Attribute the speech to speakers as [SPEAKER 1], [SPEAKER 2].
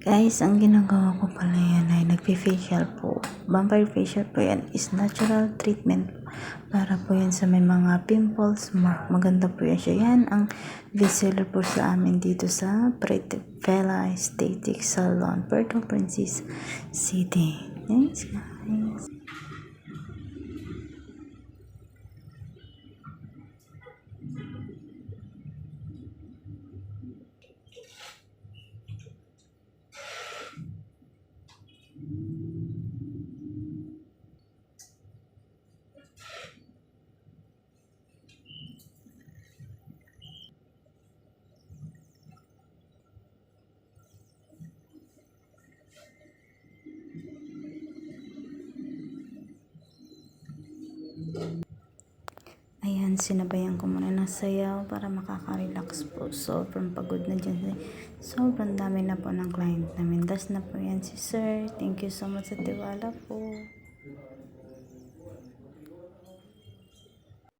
[SPEAKER 1] Guys, ang ginagawa ko pala yan ay nagpi-facial po. Vampire facial po yan is natural treatment para po yan sa may mga pimples. Maganda po yan siya. Yan ang bestseller po sa amin dito sa Pretty Bella Aesthetic Salon, Puerto Princesa City. Thanks guys. Ayan, sinabayan ko muna ng sayaw para makaka-relax po. Sobrang pagod na dyan. Sobrang dami na po ng client namin. Das na po yan si sir. Thank you so much sa tiwala po.